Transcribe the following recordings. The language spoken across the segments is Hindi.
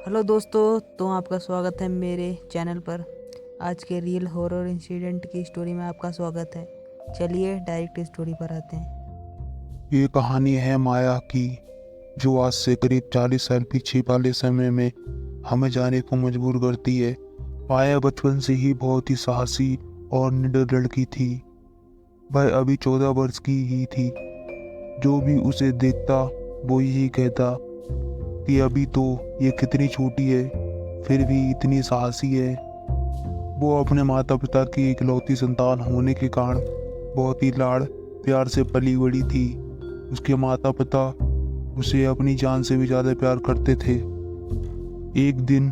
हेलो दोस्तों, तो आपका स्वागत है मेरे चैनल पर। आज के रियल हॉरर इंसिडेंट की स्टोरी में आपका स्वागत है। चलिए डायरेक्ट स्टोरी पर आते हैं। ये कहानी है माया की, जो आज से करीब 40 साल पीछे वाले समय में हमें जाने को मजबूर करती है। माया बचपन से ही बहुत ही साहसी और निडर लड़की थी। वह अभी 14 वर्ष की ही थी। जो भी उसे देखता वो यही कहता कि अभी तो ये कितनी छोटी है, फिर भी इतनी साहसी है। वो अपने माता पिता की इकलौती संतान होने के कारण बहुत ही लाड़ प्यार से पली बड़ी थी। उसके माता पिता उसे अपनी जान से भी ज़्यादा प्यार करते थे। एक दिन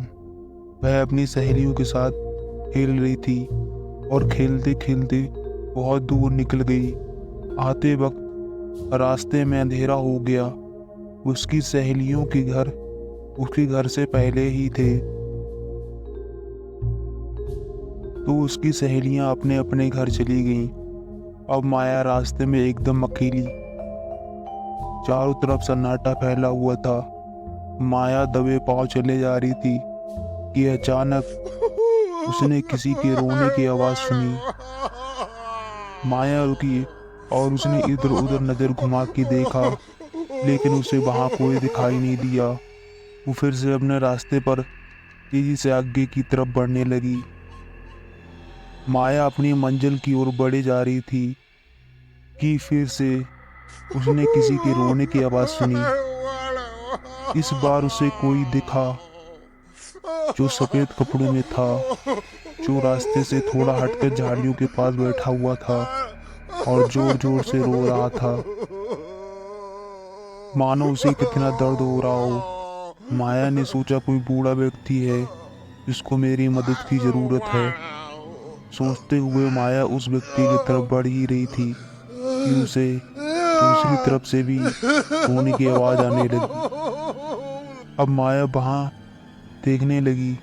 वह अपनी सहेलियों के साथ खेल रही थी और खेलते खेलते बहुत दूर निकल गई। आते वक्त रास्ते में अंधेरा हो गया। उसकी सहेलियों के घर उसके घर से पहले ही थे, तो उसकी सहेलियां अपने अपने घर चली गईं। अब माया रास्ते में एकदम अकेली। चारों तरफ सन्नाटा फैला हुआ था। माया दबे पांव चले जा रही थी कि अचानक उसने किसी के रोने की आवाज सुनी। माया रुकी और उसने इधर उधर नजर घुमा के देखा, लेकिन उसे वहां कोई दिखाई नहीं दिया। वो फिर से अपने रास्ते पर तेजी से आगे की तरफ बढ़ने लगी। माया अपनी मंजिल की ओर बढ़े जा रही थी कि फिर से उसने किसी के रोने की आवाज सुनी। इस बार उसे कोई दिखा, जो सफेद कपड़ों में था, जो रास्ते से थोड़ा हटकर झाड़ियों के पास बैठा हुआ था और जोर जोर से रो रहा था, मानो उसे कितना दर्द हो रहा हो। माया ने सोचा कोई बूढ़ा व्यक्ति है जिसको मेरी मदद की जरूरत है। सोचते हुए माया उस व्यक्ति की तरफ बढ़ ही रही थी कि उसे दूसरी तरफ से भी रोने की आवाज आने लगी। अब माया वहां देखने लगी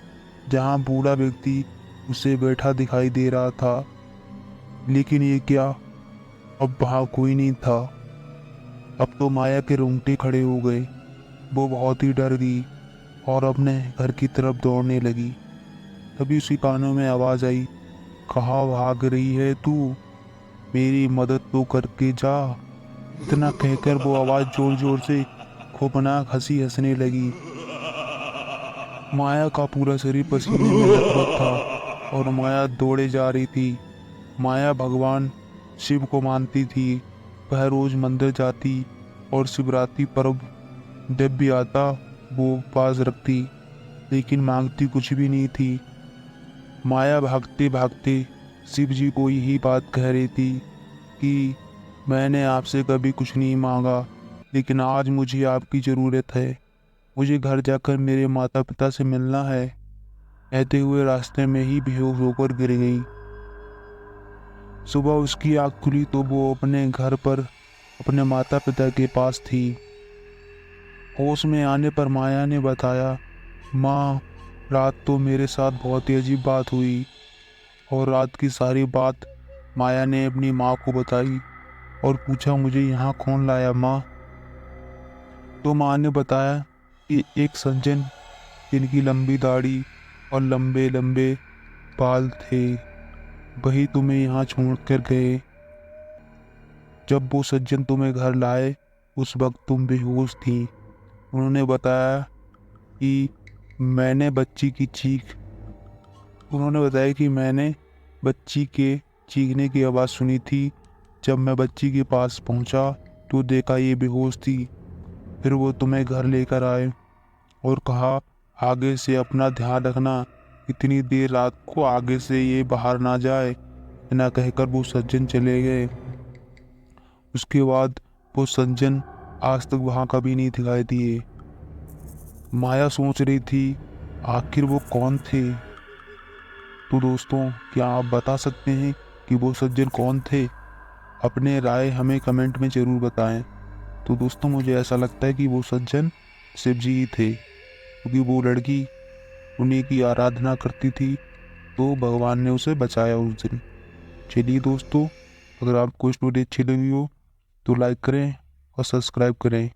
जहां बूढ़ा व्यक्ति उसे बैठा दिखाई दे रहा था, लेकिन ये क्या, अब वहां कोई नहीं था। अब तो माया के रोंगटे खड़े हो गए। वो बहुत ही डर गई और अपने घर की तरफ दौड़ने लगी। तभी उसकी कानों में आवाज आई, कहाँ भाग रही है तू, मेरी मदद तो करके जा। इतना कहकर वो आवाज जोर जोर से खौफनाक हंसी हंसने लगी। माया का पूरा शरीर पसीने में लथपथ था और माया दौड़े जा रही थी। माया भगवान शिव को मानती थी। वह रोज मंदिर जाती और शिवरात्रि पर्व जब भी आता वो उपवास रखती, लेकिन मांगती कुछ भी नहीं थी। माया भागते भागते शिव जी को यही बात कह रही थी कि मैंने आपसे कभी कुछ नहीं मांगा, लेकिन आज मुझे आपकी ज़रूरत है। मुझे घर जाकर मेरे माता पिता से मिलना है। कहते हुए रास्ते में ही बेहोश होकर गिर गई। सुबह उसकी आँख खुली तो वो अपने घर पर अपने माता पिता के पास थी। होश में आने पर माया ने बताया, माँ, रात तो मेरे साथ बहुत ही अजीब बात हुई। और रात की सारी बात माया ने अपनी माँ को बताई और पूछा, मुझे यहाँ कौन लाया माँ? तो माँ ने बताया कि एक सज्जन, जिनकी लंबी दाढ़ी और लंबे लंबे बाल थे, वही तुम्हें यहाँ छोड़ कर गए। जब वो सज्जन तुम्हें घर लाए उस वक्त तुम बेहोश थी। उन्होंने बताया कि मैंने बच्ची की चीख उन्होंने बताया कि मैंने बच्ची के चीखने की आवाज़ सुनी थी। जब मैं बच्ची के पास पहुंचा तो देखा ये बेहोश थी। फिर वो तुम्हें घर लेकर आए और कहा आगे से अपना ध्यान रखना, इतनी देर रात को आगे से ये बाहर ना जाए। इतना कहकर वो सज्जन चले गए। उसके बाद वो सज्जन आज तक वहां कभी नहीं दिखाई दिए। माया सोच रही थी आखिर वो कौन थे। तो दोस्तों, क्या आप बता सकते हैं कि वो सज्जन कौन थे? अपने राय हमें कमेंट में ज़रूर बताएं। तो दोस्तों, मुझे ऐसा लगता है कि वो सज्जन शिव जी ही थे, क्योंकि वो लड़की उन्हीं की आराधना करती थी, तो भगवान ने उसे बचाया उस दिन। चलिए दोस्तों, अगर आपको स्टोरी अच्छी लगी हो तो लाइक करें और सब्सक्राइब करें।